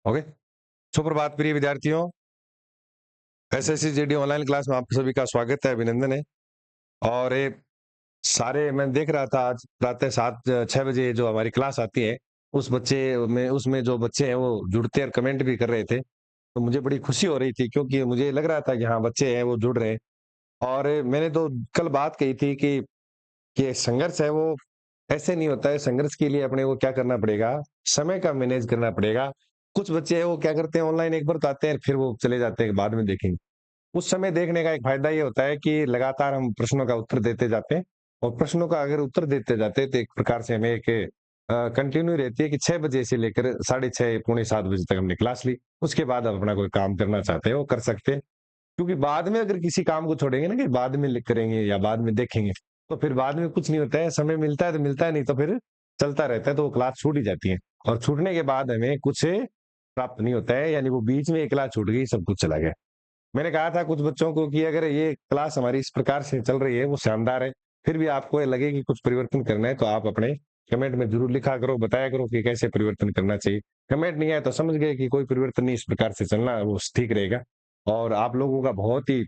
Okay. सुप्रभात प्रिय विद्यार्थियों। एसएससी जीडी ऑनलाइन क्लास में आप सभी का स्वागत है, अभिनंदन है। और ये सारे मैं देख रहा था आज प्रातः 7-6 बजे जो हमारी क्लास आती है, उसमें जो बच्चे हैं वो जुड़ते और कमेंट भी कर रहे थे। तो मुझे बड़ी खुशी हो रही थी क्योंकि मुझे लग रहा था कि हाँ, बच्चे हैं वो जुड़ रहे हैं। और मैंने तो कल बात कही थी कि संघर्ष है वो ऐसे नहीं होता है। संघर्ष के लिए अपने को क्या करना पड़ेगा, समय का मैनेज करना पड़ेगा। कुछ बच्चे हैं वो क्या करते हैं, ऑनलाइन एक बार तो आते हैं फिर वो चले जाते हैं, बाद में देखेंगे। उस समय देखने का एक फायदा ये होता है कि लगातार हम प्रश्नों का उत्तर देते जाते हैं, और प्रश्नों का अगर उत्तर देते जाते हैं तो एक प्रकार से हमें एक कंटिन्यू रहती है कि 6 बजे से लेकर साढ़े 6 पौने 7 बजे तक हमने क्लास ली। उसके बाद आप अपना कोई काम करना चाहते हैं वो कर सकते हैं। क्योंकि बाद में अगर किसी काम को छोड़ेंगे ना कि बाद में करेंगे या बाद में देखेंगे, तो फिर बाद में कुछ नहीं होता है। समय मिलता है तो मिलता है, नहीं तो फिर चलता रहता है, तो वो क्लास छूट ही जाती है। और छूटने के बाद हमें कुछ प्राप्त नहीं होता है, यानी वो बीच में एक क्लास छूट गई, सब कुछ चला गया। मैंने कहा था कुछ बच्चों को कि अगर ये क्लास हमारी इस प्रकार से चल रही है, वो शानदार है। फिर भी आपको ये लगे कि कुछ परिवर्तन करना है, तो आप अपने कमेंट में जरूर लिखा करो, बताया करो कि कैसे परिवर्तन करना चाहिए। कमेंट नहीं आया तो समझ गए कि कोई परिवर्तन नहीं, इस प्रकार से चलना वो ठीक रहेगा। और आप लोगों का बहुत ही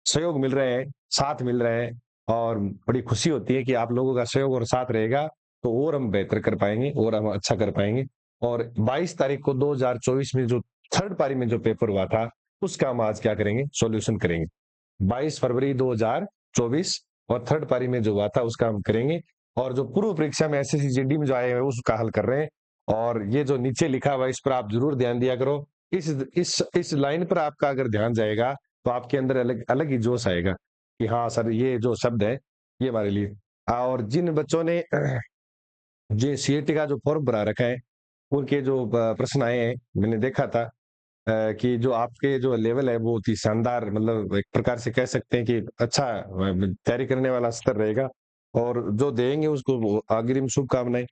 सहयोग मिल रहे हैं, साथ मिल रहे हैं, और बड़ी खुशी होती है कि आप लोगों का सहयोग और साथ रहेगा तो और हम बेहतर कर पाएँगे और हम अच्छा कर पाएँगे। और 22 तारीख को 2024 में जो थर्ड पारी में जो पेपर हुआ था, उसका हम आज क्या करेंगे, सॉल्यूशन करेंगे। 22 फरवरी 2024 और थर्ड पारी में जो हुआ था उसका हम करेंगे। और जो पूर्व परीक्षा में एसएससी जीडी में जो आए हैं उसका हल कर रहे हैं। और ये जो नीचे लिखा हुआ है इस पर आप जरूर ध्यान दिया करो। इस लाइन पर आपका अगर ध्यान जाएगा तो आपके अंदर अलग अलग ही जोश आएगा कि हाँ सर, ये जो शब्द है ये हमारे लिए। और जिन बच्चों ने जो सीएटी का जो फॉर्म भरा रखा है, उनके जो प्रश्न आए हैं, मैंने देखा था कि जो आपके जो लेवल है वो बहुत ही शानदार, मतलब एक प्रकार से कह सकते हैं कि अच्छा तैयारी करने वाला स्तर रहेगा। और जो देंगे उसको अग्रिम शुभकामनाएं।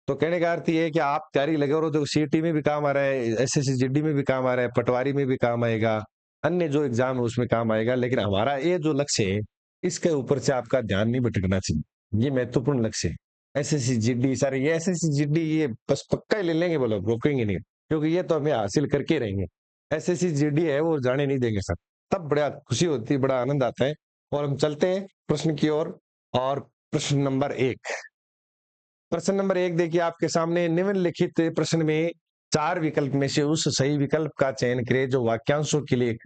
तो कहने का अर्थ ये है कि आप तैयारी लगे रहो, तो सीईटी में भी काम आ रहा है, एसएससी जीडी में भी काम आ रहा है, पटवारी में भी काम आएगा, अन्य जो एग्जाम है उसमें काम आएगा। लेकिन हमारा ये जो लक्ष्य है, इसके ऊपर से आपका ध्यान नहीं भटकना चाहिए। ये महत्वपूर्ण लक्ष्य है। एसएससी जीडी, सारे ये एसएससी जीडी ये बस पक्का ही ले लेंगे, बोलो रोकेंगे नहीं, क्योंकि ये तो हमें हासिल करके रहेंगे। एसएससी जीडी है वो जाने नहीं देंगे सर। तब बड़ा खुशी होती है, बड़ा आनंद आता है। और हम चलते हैं प्रश्न की ओर। और प्रश्न नंबर 1, प्रश्न नंबर 1 देखिए आपके सामने। निम्नलिखित प्रश्न में 4 विकल्प में से उस सही विकल्प का चयन करें जो वाक्यांशों के लिए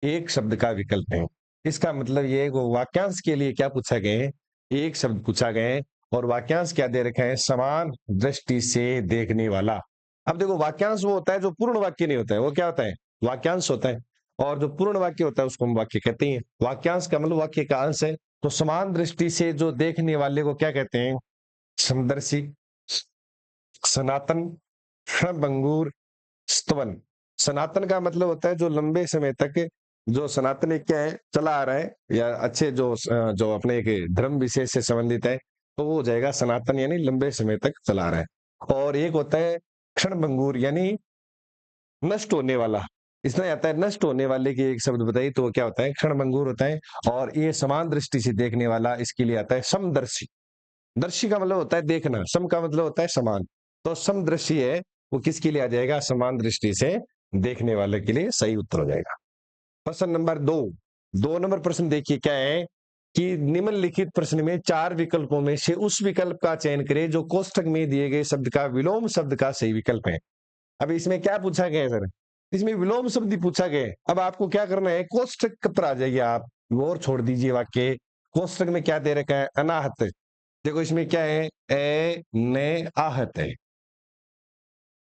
एक शब्द का विकल्प है। इसका मतलब ये है कि वाक्यांश के लिए क्या पूछा गया है, एक शब्द पूछा गया है। और वाक्यांश क्या दे रखा है, समान दृष्टि से देखने वाला। अब देखो, वाक्यांश वो होता है जो पूर्ण वाक्य नहीं होता है, वो क्या होता है, वाक्यांश होता है। और जो पूर्ण वाक्य होता है उसको हम वाक्य कहते हैं। वाक्यांश का मतलब वाक्य का अंश है। तो समान दृष्टि से जो देखने वाले को क्या कहते हैं, समदर्शी, सनातन, क्षणभंगुर, स्तवन। सनातन का मतलब होता है जो लंबे समय तक जो सनातन क्या है चला आ रहा है, या अच्छे जो अपने एक धर्म विशेष से संबंधित है, तो वो हो जाएगा सनातन, यानी लंबे समय तक चला आ रहा है। और एक होता है क्षणभंगुर, यानी नष्ट होने वाला। इसमें आता है नष्ट होने वाले की एक शब्द बताइए, तो वो क्या होता है, क्षणभंगुर होता है। और ये समान दृष्टि से देखने वाला, इसके लिए आता है समदर्शी। दर्शी का मतलब होता है देखना, सम का मतलब होता है समान। तो समदृष्टि है वो किसके लिए आ जाएगा, समान दृष्टि से देखने वाले के लिए सही उत्तर हो जाएगा। प्रश्न नंबर 2, 2 नंबर प्रश्न देखिए क्या है कि निम्नलिखित प्रश्न में 4 विकल्पों में से उस विकल्प का चयन करें जो कोष्ठक में दिए गए शब्द का विलोम शब्द का सही विकल्प है। अब इसमें क्या पूछा गया है सर, इसमें विलोम शब्द ही पूछा गया है। अब आपको क्या करना है, कोष्ठक पर आ जाइए आप, और छोड़ दीजिए वाक्य। कोष्ठक में क्या दे रखा है, अनाहत। देखो इसमें क्या है, ए ने आहत है,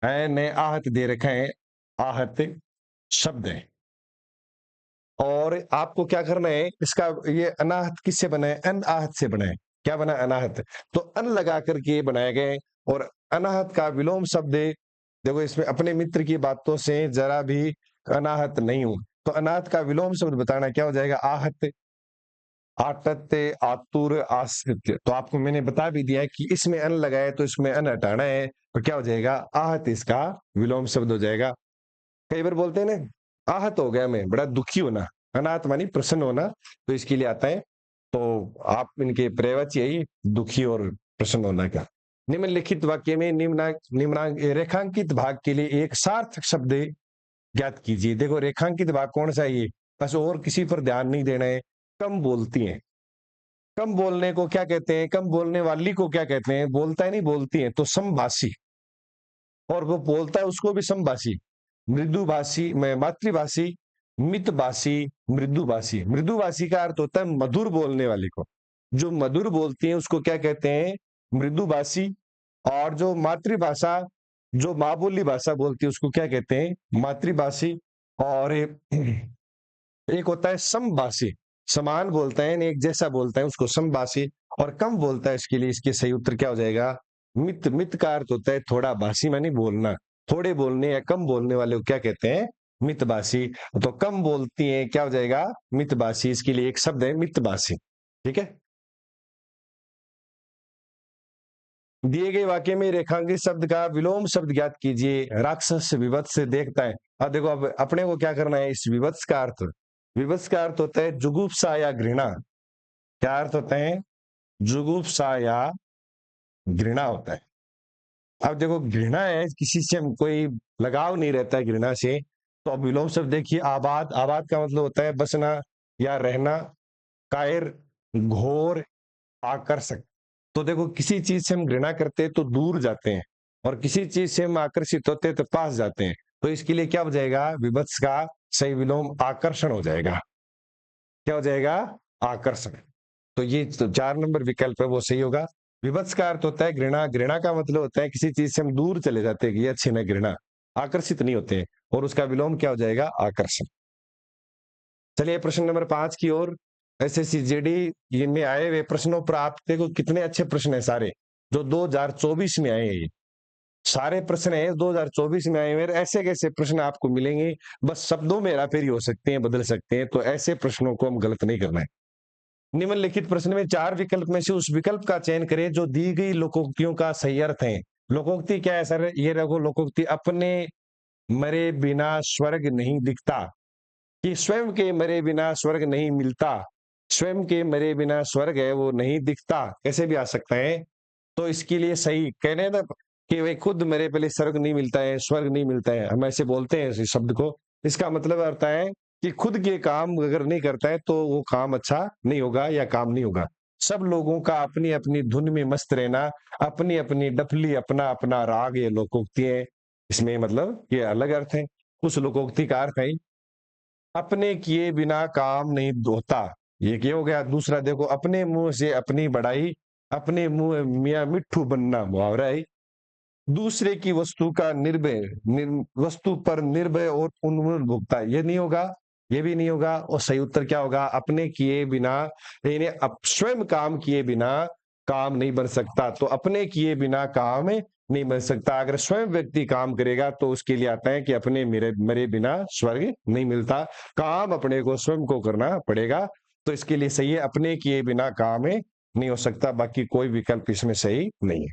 ए ने आहत दे रखा है, आहत शब्द है। और आपको क्या करना है, इसका ये अनाहत किससे बना है, अन आहत से बना है। क्या बना, अनाहत। तो अन लगा करके बनाया गया है। और अनाहत का विलोम शब्द है। देखो इसमें अपने मित्र की बातों से जरा भी अनाहत नहीं हूं, तो अनाहत का विलोम शब्द बताना क्या हो जाएगा, आहत, आटत, आतुर, आश्रित। तो आपको मैंने बता भी दिया है कि इसमें अन लगाए तो इसमें अन हटाना है, तो क्या हो जाएगा, आहत इसका विलोम शब्द हो जाएगा। कई बार बोलते हैं ना, आहत हो गया मैं, बड़ा दुखी होना, अनाथ मानी प्रसन्न होना, तो इसके लिए आता है। तो आप इनके प्रयवाची यही दुखी और प्रसन्न होना का। निम्नलिखित वाक्य में निम्नांक रेखांकित भाग के लिए एक सार्थक शब्द ज्ञात कीजिए। देखो रेखांकित भाग कौन सा है ये, बस और किसी पर ध्यान नहीं देना है। कम बोलती हैं, कम बोलने को क्या कहते हैं, कम बोलने वाली को क्या कहते हैं, बोलता है नहीं बोलती है तो समभाषी, और वो बोलता है उसको भी समभाषी, मृदुभाषी में मातृभाषी, मितभाषी, मृदुभाषी। मृदुभाषी का अर्थ होता है मधुर बोलने वाले को, जो मधुर बोलती है उसको क्या कहते हैं, मृदुभाषी। और जो मातृभाषा, जो माँ बोली भाषा बोलती है उसको क्या कहते हैं, मातृभाषी। और एक होता है समभाषी, समान बोलता है एक जैसा बोलता है उसको समभाषी। और कम बोलता है इसके लिए इसके सही उत्तर क्या हो जाएगा, मित। मित का अर्थ होता है थोड़ा, भाषी मानी बोलना, थोड़े बोलने या कम बोलने वाले को क्या कहते हैं, मितभाषी। तो कम बोलती है क्या हो जाएगा, मितभाषी। इसके लिए एक शब्द है मितभाषी। ठीक है, दिए गए वाक्य में रेखांकित शब्द का विलोम शब्द ज्ञात कीजिए। राक्षस विभत्स से देखता है। अब देखो, अब अपने को क्या करना है, इस विभत्स का अर्थ, विभत्स का अर्थ होता है जुगुप्सा या घृणा। क्या अर्थ होता है, जुगुप्सा या घृणा होता है। अब देखो घृणा है, किसी से हम कोई लगाव नहीं रहता है घृणा से, तो अब विलोम शब्द देखिए, आबाद। आबाद का मतलब होता है बसना या रहना, कायर, घोर, आकर्षक। तो देखो किसी चीज से हम घृणा करते हैं तो दूर जाते हैं, और किसी चीज से हम आकर्षित होते हैं तो पास जाते हैं। तो इसके लिए क्या हो जाएगा, विभत्स का सही विलोम आकर्षण हो जाएगा। क्या हो जाएगा, आकर्षण। तो ये तो 4 नंबर विकल्प है वो सही होगा। विभत्स का अर्थ होता है घृणा। घृणा का मतलब होता है किसी चीज से हम दूर चले जाते हैं कि ये अच्छी न, घृणा, आकर्षित नहीं होते हैं। और उसका विलोम क्या हो जाएगा, आकर्षण। चलिए प्रश्न नंबर 5 की ओर। एसएससी जीडी में आए हुए प्रश्नों पर आप देखो कितने अच्छे प्रश्न है सारे, जो 2024 में आए हैं। ये सारे प्रश्न है 2024 में आए हुए, ऐसे कैसे प्रश्न आपको मिलेंगे, बस शब्दों में हेराफेरी हो सकते हैं, बदल सकते हैं, तो ऐसे प्रश्नों को हम गलत नहीं करना है। निम्नलिखित प्रश्न में 4 विकल्प में से उस विकल्प का चयन करें जो दी गई लोकोक्तियों का सही अर्थ है। लोकोक्ति क्या है सर, ये देखो लोकोक्ति, अपने मरे बिना स्वर्ग नहीं दिखता, कि स्वयं के मरे बिना स्वर्ग नहीं मिलता, स्वयं के मरे बिना स्वर्ग है वो नहीं दिखता, कैसे भी आ सकता है। तो इसके लिए सही कहने ना कि भाई खुद मरे पहले स्वर्ग नहीं मिलता है, स्वर्ग नहीं मिलता है, हम ऐसे बोलते हैं इस शब्द को। इसका मतलब होता है कि खुद के काम अगर नहीं करता है तो वो काम अच्छा नहीं होगा या काम नहीं होगा। सब लोगों का अपनी अपनी धुन में मस्त रहना, अपनी अपनी डफली, अपना अपना राग, ये लोकोक्ति है। इसमें मतलब ये अलग अर्थ है। उस लोकोक्ति का अर्थ है अपने किए बिना काम नहीं होता, ये क्या हो गया। दूसरा देखो, अपने मुंह से अपनी बड़ाई, अपने मुंह मियाँ मिट्ठू बनना, मुहावरा है। दूसरे की वस्तु का वस्तु पर निर्भय और उन्मूलन भुगता, ये नहीं होगा, ये भी नहीं होगा। और सही उत्तर क्या होगा, अपने किए बिना, यानी स्वयं काम किए बिना काम नहीं बन सकता। तो अपने किए बिना काम नहीं बन सकता। अगर स्वयं व्यक्ति काम करेगा तो उसके लिए आता है कि अपने मरे बिना स्वर्ग नहीं मिलता, काम अपने को स्वयं को करना पड़ेगा। तो इसके लिए सही है, अपने किए बिना काम नहीं हो सकता। बाकी कोई विकल्प इसमें सही नहीं है।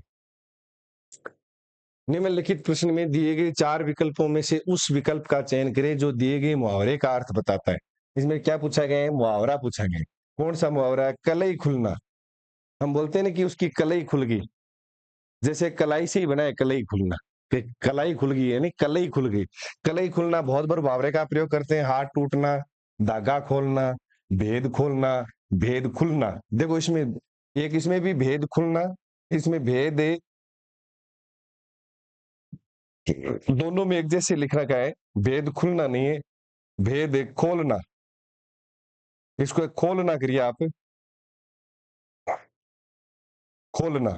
निम्नलिखित प्रश्न में दिए गए 4 विकल्पों में से उस विकल्प का चयन करें जो दिए गए मुहावरे का अर्थ बताता है। इसमें क्या पूछा गया है, मुहावरा पूछा गया है। कौन सा मुहावरा है, कलई खुलना। हम बोलते हैं ना कि उसकी कलई खुल गई, जैसे कलाई से ही बना है कलई खुलना, कि कलाई खुल गई यानी कलई खुल गई। कलई खुलना बहुत बार मुहावरे का प्रयोग करते हैं, हाथ टूटना, धागा खोलना, भेद खोलना, भेद खुलना। देखो इसमें एक, इसमें भी भेद खुलना, इसमें भेद दोनों में एक जैसे लिख रखा है, भेद खुलना नहीं है, भेद खोलना। इसको खोलना करिए आप, खोलना।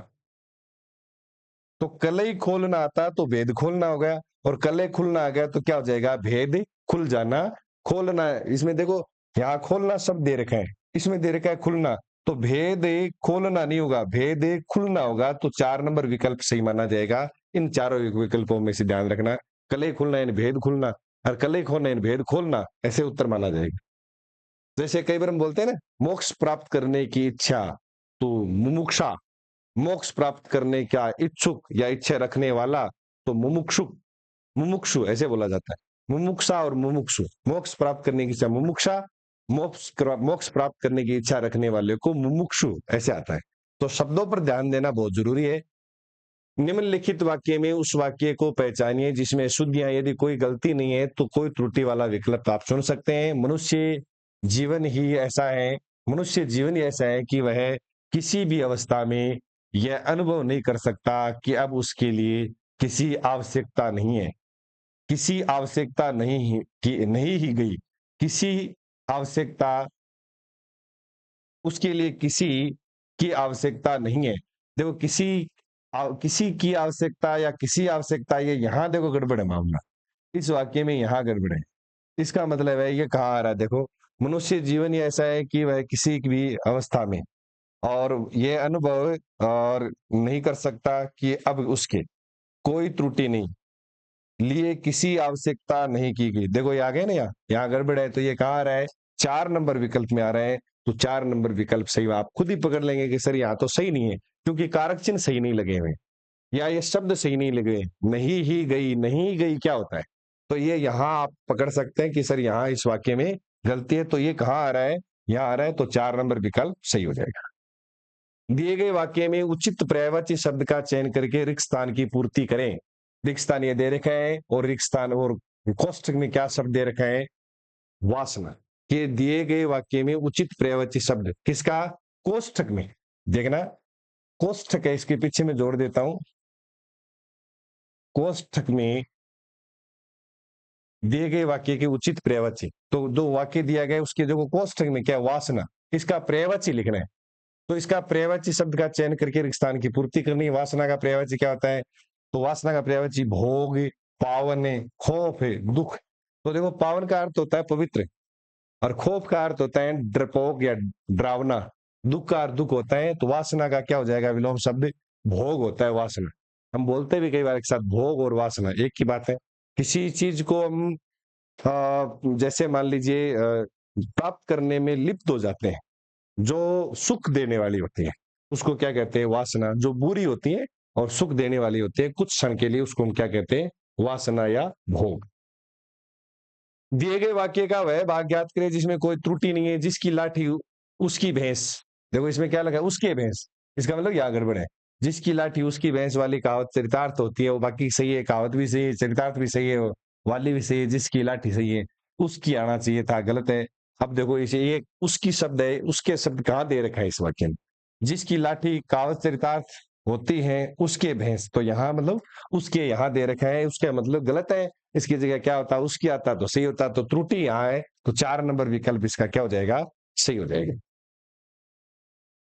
तो कलई खोलना आता तो भेद खोलना हो गया, और कलई खुलना आ गया तो क्या हो जाएगा, भेद खुल जाना। खोलना, इसमें देखो यहाँ खोलना शब्द दे रखा है, इसमें दे रखा है खुलना, तो भेद खोलना नहीं होगा, भेद खुलना होगा। तो 4 नंबर विकल्प सही माना जाएगा। इन चारों विकल्पों में से ध्यान रखना, कलई खुलना यानी भेद खुलना, और कलई खोलना यानी भेद खोलना, ऐसे उत्तर माना जाएगा। जैसे कई बार हम बोलते हैं ना, मोक्ष प्राप्त करने की इच्छा, तो मुमुक्षा, मोक्ष प्राप्त करने का इच्छुक या इच्छा रखने वाला, तो मुमुक्षु, मुमुक्षु ऐसे बोला जाता है। मुमुक्षा और मुमुक्षु, मोक्ष प्राप्त करने की इच्छा मुमुक्षा, मोक्ष प्राप्त करने की इच्छा रखने वाले को मुमुक्षु ऐसे आता है। तो शब्दों पर ध्यान देना बहुत जरूरी है। निम्नलिखित वाक्य में उस वाक्य को पहचानिए जिसमें शुद्ध या यदि कोई गलती नहीं है तो कोई त्रुटि वाला विकल्प आप चुन सकते हैं। जीवन ही ऐसा है मनुष्य जीवन ही ऐसा है कि वह किसी भी अवस्था में यह अनुभव नहीं कर सकता कि अब उसके लिए किसी आवश्यकता नहीं है, किसी आवश्यकता नहीं ही गई, किसी आवश्यकता उसके लिए किसी की आवश्यकता नहीं है। देखो किसी की आवश्यकता या किसी आवश्यकता, ये यहाँ देखो गड़बड़ है मामला, इस वाक्य में यहाँ गड़बड़ है। इसका मतलब है ये कहाँ आ रहा है, देखो मनुष्य जीवन ही ऐसा है कि वह किसी भी अवस्था में और ये अनुभव और नहीं कर सकता कि अब उसके कोई त्रुटि नहीं लिए किसी आवश्यकता नहीं की गई। देखो ये आ गए ना, यहाँ गड़बड़ है, तो ये कहाँ आ रहा है, 4 नंबर विकल्प में आ रहा है। तो 4 नंबर विकल्प सही, आप खुद ही पकड़ लेंगे कि सर यहाँ तो सही नहीं है क्योंकि कारक चिन्ह सही नहीं लगे हुए या ये शब्द सही नहीं लगे। नहीं गई क्या होता है, तो ये यहाँ आप पकड़ सकते हैं कि सर यहाँ इस वाक्य में गलती है। तो ये कहाँ आ रहा है, यहाँ आ रहा है, तो 4 नंबर विकल्प सही हो जाएगा। दिए गए वाक्य में उचित पर्यायवाची शब्द का चयन करके रिक्त स्थान की पूर्ति करें। रिक्त स्थान ये दे रखा है और रिक्त स्थान और कोष्ठक में क्या शब्द दे रखा है, वासना के दिए गए वाक्य में उचित पर्यायवाची शब्द किसका, कोष्ठक में देखना, कोष्ठक है, इसके पीछे में जोड़ देता हूं, कोष्ठक में दिए गए वाक्य के उचित पर्यायवाची, तो जो वाक्य दिया गया उसके जो कोष्ठक में क्या वासना, इसका पर्यायवाची लिखना है। तो इसका पर्यायवाची शब्द का चयन करके रिक्त स्थान की पूर्ति करनी है। वासना का पर्यायवाची क्या होता है, तो वासना का पर्यायवाची भोग, पावन है, खौफ है, दुख। तो देखो पावन का अर्थ होता है पवित्र और खौफ का अर्थ होता है डरपोक या डरावना, दुख का अर्थ दुख होता है। तो वासना का क्या हो जाएगा विलोम शब्द, भोग होता है वासना। हम बोलते भी कई बार एक साथ भोग और वासना एक ही बात है। किसी चीज को हम जैसे मान लीजिए प्राप्त करने में लिप्त हो जाते हैं, जो सुख देने वाली होती है उसको क्या कहते हैं, वासना। जो बुरी होती है और सुख देने वाली होती है कुछ क्षण के लिए, उसको हम क्या कहते हैं, वासना या भोग। दिए गए वाक्य का वह भाग ज्ञात करें जिसमें कोई त्रुटि नहीं है, जिसकी लाठी उसकी भैंस। देखो इसमें क्या लगा, उसके भैंस, इसका मतलब यहाँ गड़बड़ है। जिसकी लाठी उसकी भैंस वाली कहावत चरितार्थ होती है, वो बाकी सही है, कहावत भी सही है, चरितार्थ भी सही है, वाली भी सही है, जिसकी लाठी सही है, उसकी आना चाहिए था, गलत है। अब देखो इसे ये उसकी शब्द है, उसके शब्द कहाँ दे रखा है इस वाक्य में, जिसकी लाठी कहावत चरितार्थ होती है उसके भैंस, तो यहाँ मतलब उसके यहाँ दे रखा है, उसका मतलब गलत है। इसकी जगह क्या होता, उसकी आता तो सही होता, तो त्रुटि यहाँ है, तो 4 नंबर विकल्प इसका क्या हो जाएगा, सही हो जाएगा।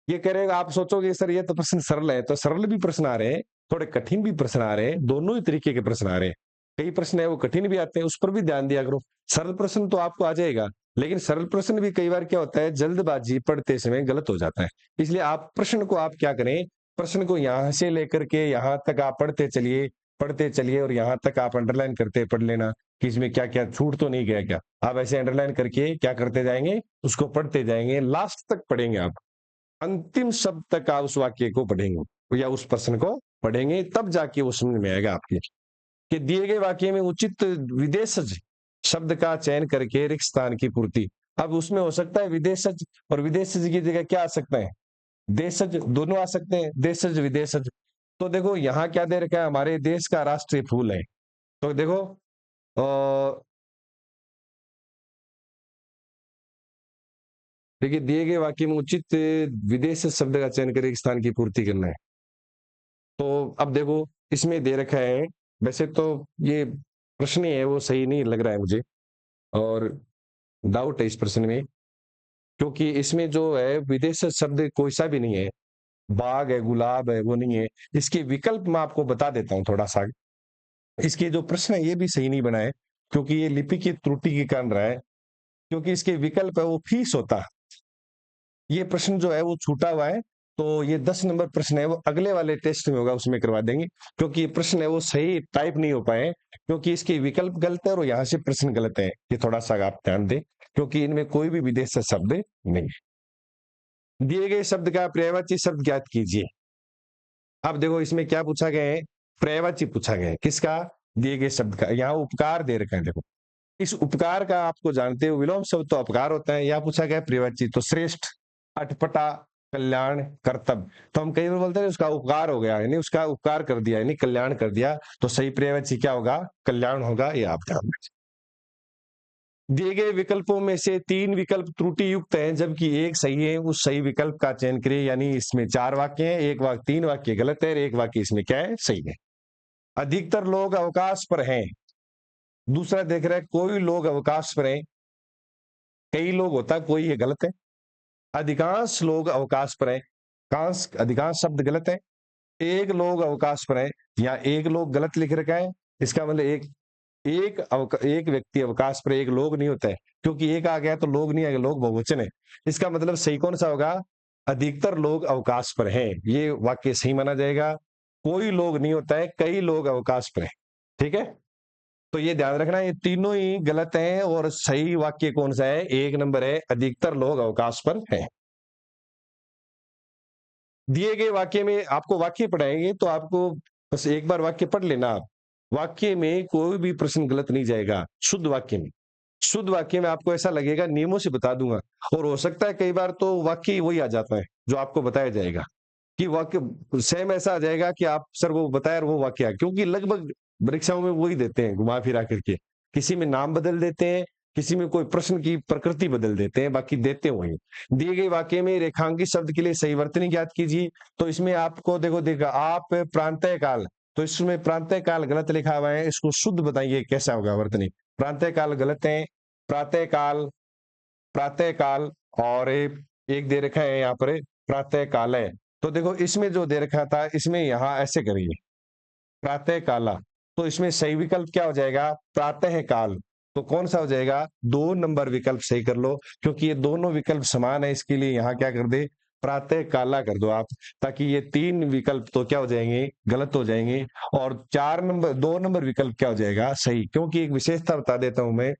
ये करेगा, आप सोचोगे सर ये तो प्रश्न सरल है, तो सरल भी प्रश्न आ रहे हैं, थोड़े कठिन भी प्रश्न आ रहे हैं, दोनों ही तरीके के प्रश्न आ रहे हैं। कई प्रश्न है वो कठिन भी आते हैं, उस पर भी ध्यान दिया करो। सरल प्रश्न तो आपको आ जाएगा, लेकिन सरल प्रश्न भी कई बार क्या होता है, जल्दबाजी पढ़ते समय गलत हो जाता है। इसलिए आप प्रश्न को आप क्या करें, प्रश्न को यहां से लेकर के यहां तक आप पढ़ते चलिए और यहां तक आप अंडरलाइन करते पढ़ लेना कि इसमें क्या क्या छूट तो नहीं गया क्या। आप ऐसे अंडरलाइन करके क्या करते जाएंगे, उसको पढ़ते जाएंगे, लास्ट तक पढ़ेंगे आप, अंतिम शब्द तक आप उस वाक्य को पढ़ेंगे या उस प्रश्न को पढ़ेंगे, तब जाके वो समझ में आएगा आपके कि दिए गए वाक्य में उचित विदेशज शब्द का चयन करके रिक्त स्थान की पूर्ति। अब उसमें हो सकता है विदेशज, और विदेशज की जगह क्या आ सकता है, देशज, दोनों आ सकते हैं, देशज विदेशज। तो देखो यहाँ क्या दे रखा है, हमारे देश का राष्ट्रीय फूल है, तो देखो देखिए दिए गए वाक्य में उचित विदेश शब्द का चयन करके स्थान की पूर्ति करना है। तो अब देखो इसमें दे रखा है, वैसे तो ये प्रश्न है वो सही नहीं लग रहा है मुझे, और डाउट है इस प्रश्न में, क्योंकि इसमें जो है विदेश शब्द कोई सा भी नहीं है, बाग है, गुलाब है, वो नहीं है। इसके विकल्प मैं आपको बता देता हूँ थोड़ा सा। इसके जो प्रश्न है ये भी सही नहीं बना है, क्योंकि ये लिपि की त्रुटि के कारण रहा है, क्योंकि इसके विकल्प है वो फीस होता है, ये प्रश्न जो है वो छूटा हुआ है। तो ये 10 नंबर प्रश्न है वो अगले वाले टेस्ट में होगा, उसमें करवा देंगे, क्योंकि ये प्रश्न है वो सही टाइप नहीं हो पाए, क्योंकि इसके विकल्प गलत है और यहाँ से प्रश्न गलत है। ये थोड़ा सा आप ध्यान दें, क्योंकि इनमें कोई भी विदेश से शब्द नहीं है। दिए गए शब्द का पर्यायवाची शब्द ज्ञात कीजिए। अब देखो इसमें क्या पूछा गया है, पर्यायवाची पूछा गया है, किसका, दिए गए शब्द का। यहाँ उपकार दे रखा है, देखो इस उपकार का आपको जानते हो, विलोम शब्द तो अपकार होता है, यहाँ पूछा गया पर्यायवाची, तो श्रेष्ठ, अटपटा, कल्याण कर्तव्य। तो हम कई बार बोलते हैं उसका उपकार हो गया, यानी उसका उपकार कर दिया, यानी कल्याण कर दिया, तो सही पर्यायवाची क्या होगा? कल्याण होगा। ये आप ध्यान रखें। दिए गए विकल्पों में से 3 विकल्प त्रुटि युक्त हैं, जबकि एक सही है। उस सही विकल्प का चयन करिए। यानी इसमें 4 वाक्य हैं, 3 वाक्य गलत है और 1 वाक्य इसमें क्या है? सही है। अधिकतर लोग अवकाश पर हैं। दूसरा देख रहे हैं, कोई लोग अवकाश पर हैं। कई लोग होता है, कोई ये गलत है। अधिकांश लोग अवकाश पर हैं। अधिकांश शब्द गलत है। एक लोग अवकाश पर है, या एक लोग गलत लिख रखा है। इसका मतलब एक व्यक्ति अवकाश पर, एक लोग नहीं होता है, क्योंकि एक आ गया तो लोग नहीं आएगा, लोग बहुवचन है। इसका मतलब सही कौन सा होगा? अधिकतर लोग अवकाश पर हैं, ये वाक्य सही माना जाएगा। कोई लोग नहीं होता है, कई लोग अवकाश पर है। ठीक है, तो ये ध्यान रखना, ये तीनों ही गलत हैं और सही वाक्य कौन सा है? 1 नंबर है, अधिकतर लोग अवकाश पर हैं। दिए गए वाक्य में आपको वाक्य पढ़ाएंगे, तो आपको बस एक बार वाक्य पढ़ लेना। आप वाक्य में कोई भी प्रश्न गलत नहीं जाएगा। शुद्ध वाक्य में, शुद्ध वाक्य में आपको ऐसा लगेगा नियमों से बता दूंगा, और हो सकता है कई बार तो वाक्य वही आ जाता है जो आपको बताया जाएगा, कि वाक्य सेम ऐसा आ जाएगा कि आप सर वो बताया और वो वाक्य आ, क्योंकि लगभग परीक्षाओं में वही देते हैं घुमा फिरा करके। किसी में नाम बदल देते हैं, किसी में कोई प्रश्न की प्रकृति बदल देते हैं, बाकी देते वही। दिए गए वाक्य में रेखांकित शब्द के लिए सही वर्तनी ज्ञात कीजिए। तो इसमें आपको देखो आप प्रांतः काल, तो इसमें प्रांतः काल गलत लिखा हुआ है, इसको शुद्ध बताइए कैसा होगा वर्तनी। प्रांतः काल गलत है। प्रातः काल, प्रातः काल, और एक दे रखा है यहाँ पर प्रातः काल है। तो देखो इसमें जो दे रखा था, इसमें यहाँ ऐसे करिए प्रातः काला, तो इसमें सही विकल्प क्या हो जाएगा? प्रातः काल। तो कौन सा हो जाएगा? 2 नंबर विकल्प सही कर लो, क्योंकि ये दोनों विकल्प समान है, इसके लिए यहाँ क्या कर दे? प्रातः काला कर दो आप, ताकि ये 3 विकल्प तो क्या हो जाएंगे? गलत हो जाएंगे। और 2 नंबर विकल्प क्या हो जाएगा? सही। क्योंकि एक विशेषता बता देता हूं मैं,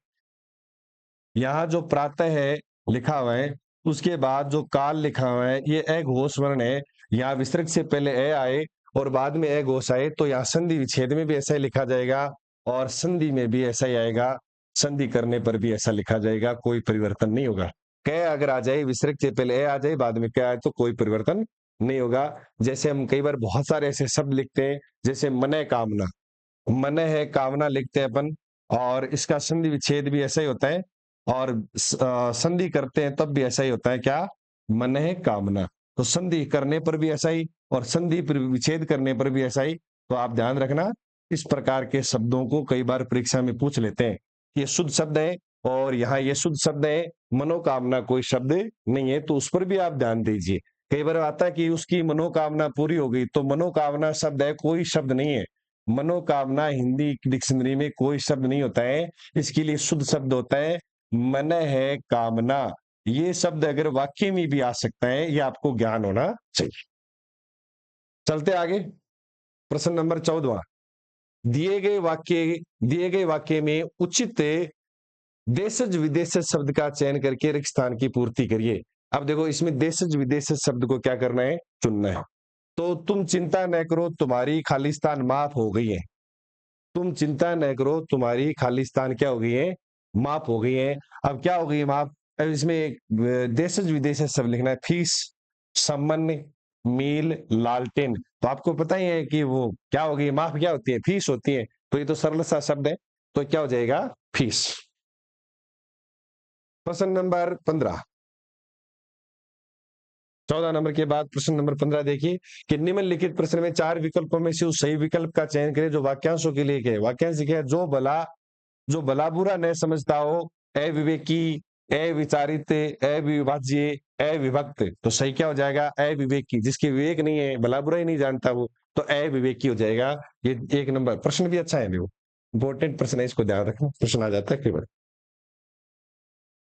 यहाँ जो प्रातः है लिखा हुआ है, उसके बाद जो काल लिखा हुआ है, ये अघोष वर्ण है। यहाँ विसर्ग से पहले ए आए और बाद में अघोष आए, तो यहाँ संधि विच्छेद में भी ऐसा ही लिखा जाएगा, और संधि में भी ऐसा ही आएगा। संधि करने पर भी ऐसा लिखा जाएगा, कोई परिवर्तन नहीं होगा। क अगर आ जाए, विसर्ग से पहले ए आ जाए, बाद में क्या आए, तो कोई परिवर्तन नहीं होगा। जैसे हम कई बार बहुत सारे ऐसे शब्द लिखते हैं, जैसे मन कामना, मन है कामना लिखते हैं अपन, और इसका संधि विच्छेद भी ऐसा ही होता है, और संधि करते हैं तब भी ऐसा ही होता है, क्या? मन है कामना। तो संधि करने पर भी ऐसा ही, और संधि पर विच्छेद करने पर भी ऐसा ही। तो आप ध्यान रखना, इस प्रकार के शब्दों को कई बार परीक्षा में पूछ लेते हैं। ये शुद्ध शब्द है, और यहाँ ये शुद्ध शब्द है, मनोकामना कोई शब्द नहीं है, तो उस पर भी आप ध्यान दीजिए। कई बार आता है कि उसकी मनोकामना पूरी हो गई, तो मनोकामना शब्द है, कोई शब्द नहीं है। मनोकामना हिंदी डिक्शनरी में कोई शब्द नहीं होता है, इसके लिए शुद्ध शब्द होता है मन है कामना। ये शब्द अगर वाक्य में भी आ सकता है, ये आपको ज्ञान होना चाहिए। चलते आगे, प्रश्न नंबर 14। दिए गए वाक्य में उचित देशज विदेशज शब्द का चयन करके रिक्त स्थान की पूर्ति करिए। अब देखो इसमें देशज विदेशज शब्द को क्या करना है? चुनना है। तो तुम चिंता न करो, तुम्हारी खालिस्तान माफ हो गई है। तुम चिंता न करो, तुम्हारी खालिस्तान क्या हो गई है? माफ हो गई है। अब क्या हो गई है माफ? अब इसमें देशज विदेशज शब्द लिखना है। फीस, सामान्य, मील, लालटेन। तो आपको पता ही है कि वो क्या हो गई? माफ क्या होती है? फीस होती है। तो ये तो सरल सा शब्द है, तो क्या हो जाएगा? फीस। प्रश्न नंबर 15। 14 नंबर के बाद प्रश्न नंबर 15 देखिए कि निम्नलिखित प्रश्न में 4 विकल्पों में से उस सही विकल्प का चयन करें जो वाक्यांशों के लिए है। वाक्यांश क्या है? जो भला बुरा न समझता हो, अविवेकी, अविचारित, अविभाज्य, अविभक्त। तो सही क्या हो जाएगा? अविवेकी। जिसके विवेक नहीं है, भला बुरा ही नहीं जानता वो, तो अविवेकी हो जाएगा। ये 1 नंबर। प्रश्न भी अच्छा है, वो इंपॉर्टेंट प्रश्न है, इसको ध्यान रखना, प्रश्न आ जाता है कई बार।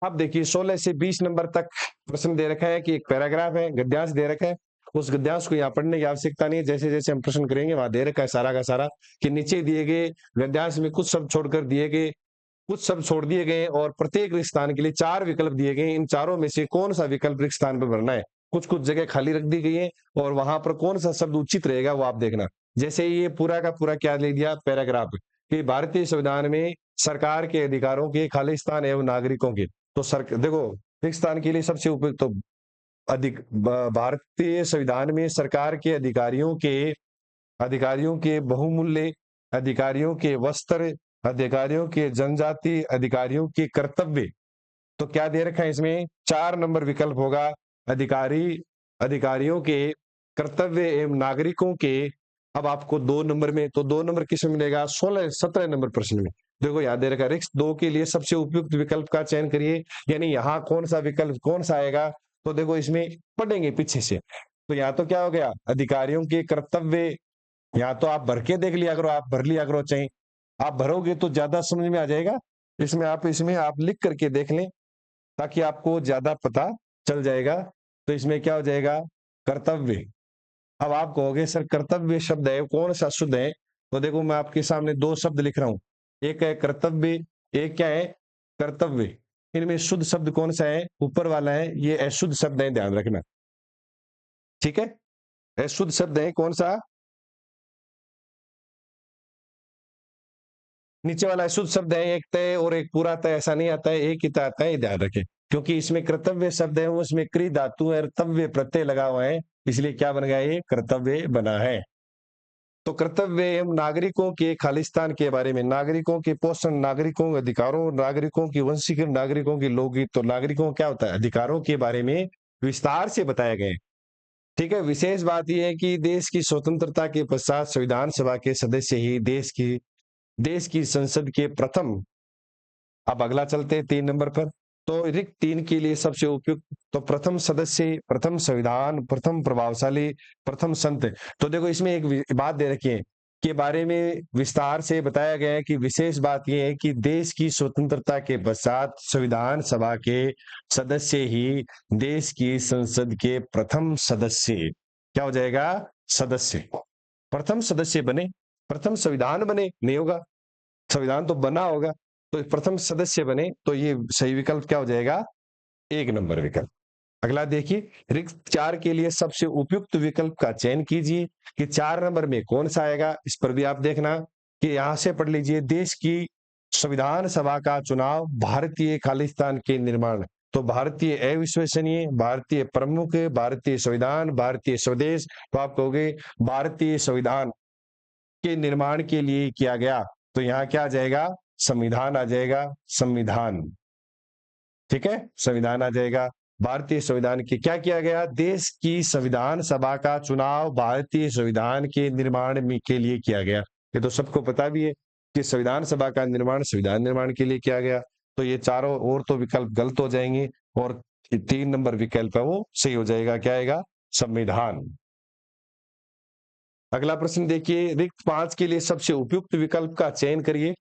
अब देखिए 16 से 20 नंबर तक प्रश्न दे रखा है कि एक पैराग्राफ है, गद्यांश दे रखा है। उस गद्यांश को यहाँ पढ़ने की आवश्यकता नहीं है, जैसे जैसे हम प्रश्न करेंगे वहां दे रखा है सारा का सारा, कि नीचे दिए गए गद्यांश में कुछ शब्द छोड़कर दिए गए, कुछ शब्द छोड़ दिए गए, और प्रत्येक रिक्त स्थान के लिए 4 विकल्प दिए गए। इन चारों में से कौन सा विकल्प रिक्त स्थान पर भरना है? कुछ कुछ जगह खाली रख दी गई है, और वहां पर कौन सा शब्द उचित रहेगा वो आप देखना। जैसे ये पूरा का पूरा क्या ले दिया? पैराग्राफ, कि भारतीय संविधान में सरकार के अधिकारों के, खालिस्तान एवं नागरिकों के। तो सर देखो, रिक्त स्थान के लिए सबसे उपयुक्त तो भारतीय संविधान में सरकार के अधिकारियों के बहुमूल्य, अधिकारियों के वस्त्र, अधिकारियों के जनजाति, अधिकारियों के कर्तव्य। तो क्या दे रखा है इसमें? 4 नंबर विकल्प होगा। अधिकारियों के कर्तव्य एवं नागरिकों के। अब आपको 2 नंबर में, तो 2 नंबर किसमें मिलेगा? 17 नंबर प्रश्न में। देखो याद दे रखा है, रिक्त 2 के लिए सबसे उपयुक्त विकल्प का चयन करिए। यानी यहाँ कौन सा विकल्प कौन सा आएगा? तो देखो इसमें पढ़ेंगे पीछे से। तो यहाँ तो क्या हो गया? अधिकारियों के कर्तव्य। यहाँ तो आप भर के देख लिया करो, आप भर लिया करो, चाहे आप भरोगे तो ज्यादा समझ में आ जाएगा। इसमें आप लिख करके देख लें ताकि आपको ज्यादा पता चल जाएगा। तो इसमें क्या हो जाएगा? कर्तव्य। अब आप कहोगे सर कर्तव्य शब्द है कौन सा शुद्ध है? तो देखो मैं आपके सामने 2 शब्द लिख रहा हूं, एक है कर्तव्य, एक क्या है? कर्तव्य। इनमें शुद्ध शब्द कौन सा है? ऊपर वाला है, ये अशुद्ध शब्द है, ध्यान रखना। ठीक है, अशुद्ध शब्द है कौन सा? नीचे वाला अशुद्ध शब्द है, एक तय और एक पूरा तय, ऐसा नहीं आता है, एक ही तय आता है, ये ध्यान रखें। क्योंकि इसमें कर्तव्य शब्द है, उसमें क्री धातु है और तव्य प्रत्यय लगा हुआ है, इसलिए क्या बन गया? ये कर्तव्य बना है। तो कर्तव्य एवं नागरिकों के खालिस्तान के बारे में, नागरिकों के पोषण, नागरिकों के अधिकारों, नागरिकों की वंशीकरण, नागरिकों की लोकगीत। तो नागरिकों क्या होता है? अधिकारों के बारे में विस्तार से बताया गया है। ठीक है, विशेष बात यह है कि देश की स्वतंत्रता के पश्चात संविधान सभा के सदस्य ही देश की संसद के प्रथम। अब अगला चलते हैं 3 नंबर पर। तो रिक्त 3 के लिए सबसे उपयुक्त, तो प्रथम सदस्य, प्रथम संविधान, प्रथम प्रभावशाली, प्रथम संत। तो देखो इसमें एक बात दे रखी है के बारे में विस्तार से बताया गया है कि विशेष बात यह है कि देश की स्वतंत्रता के पश्चात संविधान सभा के सदस्य ही देश की संसद के प्रथम सदस्य। क्या हो जाएगा? सदस्य। प्रथम सदस्य बने, प्रथम संविधान बने नहीं होगा, संविधान तो बना होगा। तो प्रथम सदस्य बने, तो ये सही विकल्प क्या हो जाएगा? 1 नंबर विकल्प। अगला देखिए, रिक्त 4 के लिए सबसे उपयुक्त विकल्प का चयन कीजिए कि 4 नंबर में कौन सा आएगा। इस पर भी आप देखना कि यहां से पढ़ लीजिए, देश की संविधान सभा का चुनाव, भारतीय खालिस्तान के निर्माण। तो भारतीय अविश्वसनीय, भारतीय प्रमुख, भारतीय संविधान, भारतीय स्वदेश। तो आप कहोगे भारतीय संविधान के निर्माण के लिए किया गया, तो यहाँ क्या आ जाएगा? संविधान आ जाएगा, संविधान। ठीक है, संविधान आ जाएगा। भारतीय संविधान के क्या किया गया? देश की संविधान सभा का चुनाव भारतीय संविधान के निर्माण के लिए किया गया। ये तो सबको पता भी है कि संविधान सभा का निर्माण संविधान निर्माण के लिए किया गया। तो ये चारों और तो विकल्प गलत हो जाएंगे और 3 नंबर विकल्प है वो सही हो जाएगा। क्या आएगा? संविधान। अगला प्रश्न देखिए, रिक्त 5 के लिए सबसे उपयुक्त विकल्प का चयन करिए।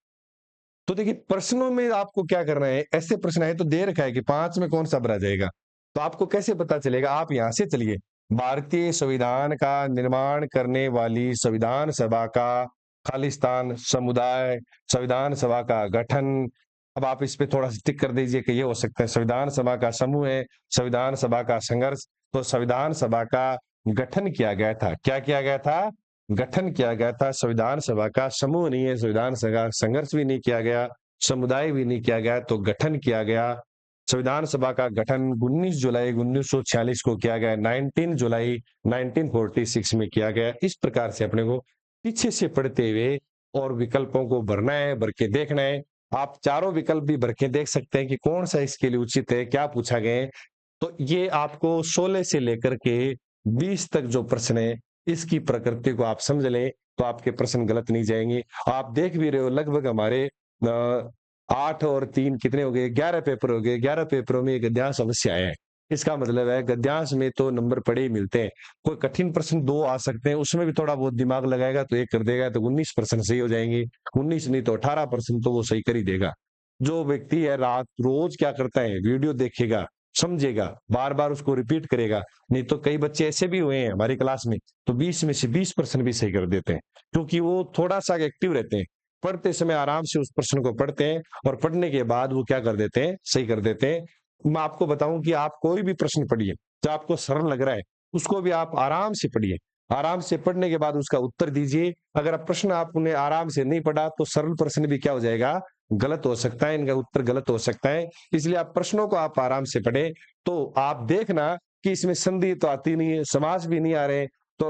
तो देखिए प्रश्नों में आपको क्या करना है, ऐसे प्रश्न है तो दे रखा है कि 5 में कौन सा भरा जाएगा, तो आपको कैसे पता चलेगा? आप यहां से चलिए, भारतीय संविधान का निर्माण करने वाली संविधान सभा का खालिस्तान समुदाय, संविधान सभा का गठन। अब आप इस पे थोड़ा सा टिक कर दीजिए कि ये हो सकता है संविधान सभा का समूह है, संविधान सभा का संघर्ष। तो संविधान सभा का गठन किया गया था। क्या किया गया था? गठन किया गया था। संविधान सभा का समूह नहीं है, संविधान सभा संघर्ष भी नहीं किया गया, समुदाय भी नहीं किया गया, तो गठन किया गया। संविधान सभा का गठन 19 जुलाई 1946 को किया गया, 19 जुलाई 1946 में किया गया। इस प्रकार से अपने को पीछे से पढ़ते हुए और विकल्पों को भरना है, भर के देखना है। आप चारों विकल्प भी भर के देख सकते हैं कि कौन सा इसके लिए उचित है, क्या पूछा गया है। तो ये आपको 16 से लेकर के 20 तक जो प्रश्न है, इसकी प्रकृति को आप समझ लें तो आपके प्रश्न गलत नहीं जाएंगे। आप देख भी रहे हो लगभग हमारे 8 और 3 कितने हो गए? 11 पेपर हो गए। 11 पेपरों में गद्यांश अवश्य आया है। इसका मतलब है गद्यांश में तो नंबर पड़े ही मिलते हैं। कोई कठिन प्रश्न 2 आ सकते हैं, उसमें भी थोड़ा बहुत दिमाग लगाएगा तो 1 कर देगा, तो 19 प्रश्न सही हो जाएंगे। 19 नहीं तो 18 प्रश्न तो वो सही कर ही देगा। जो व्यक्ति है रात रोज क्या करता है, वीडियो देखेगा, समझेगा, बार बार उसको रिपीट करेगा। नहीं तो कई बच्चे ऐसे भी हुए हैं हमारी क्लास में, तो 20 में से 20 प्रश्न भी सही कर देते हैं, क्योंकि वो थोड़ा सा एक्टिव रहते हैं। पढ़ते समय आराम से उस प्रश्न को पढ़ते हैं और पढ़ने के बाद वो क्या कर देते हैं? सही कर देते हैं। मैं आपको बताऊं कि आप कोई भी प्रश्न पढ़िए जो आपको सरल लग रहा है, उसको भी आप आराम से पढ़िए। आराम से पढ़ने के बाद उसका उत्तर दीजिए। अगर आप प्रश्न आपने आराम से नहीं पढ़ा तो सरल प्रश्न भी क्या हो जाएगा? गलत हो सकता है, इनका उत्तर गलत हो सकता है। इसलिए आप प्रश्नों को आप आराम से पढ़े, तो आप देखना आपकी इसमें संधि तो आती नहीं है, समास भी नहीं आ रहे, तो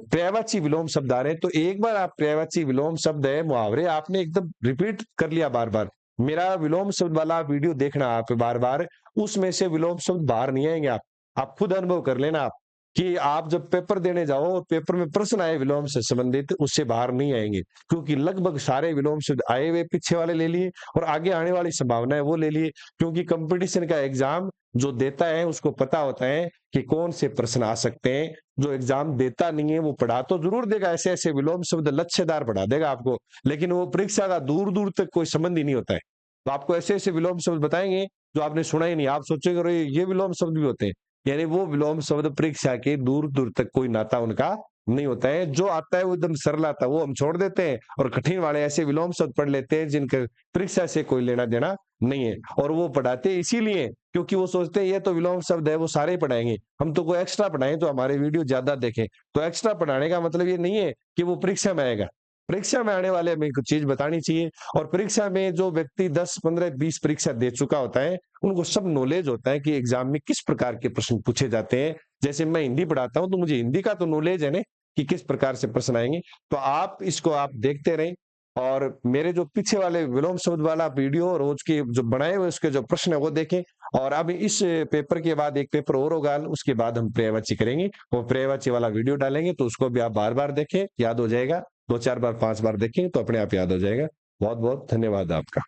पर्यायवाची विलोम शब्द आ रहे हैं। तो एक बार आप पर्यायवाची विलोम शब्द है, मुहावरे आपने एकदम रिपीट कर लिया बार-बार। मेरा विलोम शब्द वाला वीडियो देखना आप बार-बार, उसमें से विलोम शब्द बाहर नहीं आएँगे आप। आप खुद अनुभव कर लेना आप, कि आप जब पेपर देने जाओ और पेपर में प्रश्न आए विलोम से संबंधित, उससे बाहर नहीं आएँगे। क्योंकि लगभग सारे विलोम शब्द आए हुए पीछे वाले ले लिए और आगे आने वाली संभावना है वो ले लिए, क्योंकि कंपटीशन का एग्ज़ाम जो देता है उसको पता होता है कि कौन से प्रश्न आ सकते हैं। जो एग्ज़ाम देता नहीं है वो पढ़ा तो ज़रूर देगा, ऐसे-ऐसे विलोम शब्द लच्छेदार पढ़ा देगा आपको, लेकिन वो परीक्षा का दूर-दूर तक कोई संबंध ही नहीं होता है। तो आपको ऐसे-ऐसे विलोम शब्द बताएँगे जो आपने सुना ही नहीं, आप सोचेंगे अरे! ये विलोम शब्द भी होते हैं। यानी वो विलोम शब्द परीक्षा के दूर-दूर तक कोई नाता उनका नहीं होता है। जो आता है वो एकदम सरल आता है, वो हम छोड़ देते हैं और कठिन वाले ऐसे विलोम शब्द पढ़ लेते हैं जिनका परीक्षा से कोई लेना-देना नहीं है। और वो पढ़ाते इसीलिए क्योंकि वो सोचते हैं ये तो विलोम शब्द है, वो सारे ही पढ़ाएँगे। हम तो कोई एक्स्ट्रा पढ़ाएँ तो हमारे वीडियो ज़्यादा देखें। तो एक्स्ट्रा पढ़ाने का मतलब ये नहीं है कि वो परीक्षा में आएगा। परीक्षा में आने वाले हमें कुछ चीज़ बतानी चाहिए और परीक्षा में जो व्यक्ति 10, 15, 20 परीक्षा दे चुका होता है, उनको सब नॉलेज होता है कि एग्ज़ाम में किस प्रकार के प्रश्न पूछे जाते हैं। जैसे मैं हिंदी पढ़ाता हूँ, तो मुझे हिंदी का तो नॉलेज है ना कि किस प्रकार से प्रश्न आएँगे। तो आप इसको आप देखते रहें और मेरे जो पीछे वाले विलोम शब्द वाला वीडियो रोज़ के जो बनाए हुए उसके जो प्रश्न है वो देखें और अब इस पेपर के बाद एक पेपर और होगा, उसके बाद हम पर्यायवाची करेंगे। वो पर्यायवाची वाला वीडियो डालेंगे तो उसको भी आप बार-बार देखें, याद हो जाएगा। 2-4 बार, 5 बार देखें तो अपने आप याद हो जाएगा। बहुत-बहुत धन्यवाद आपका।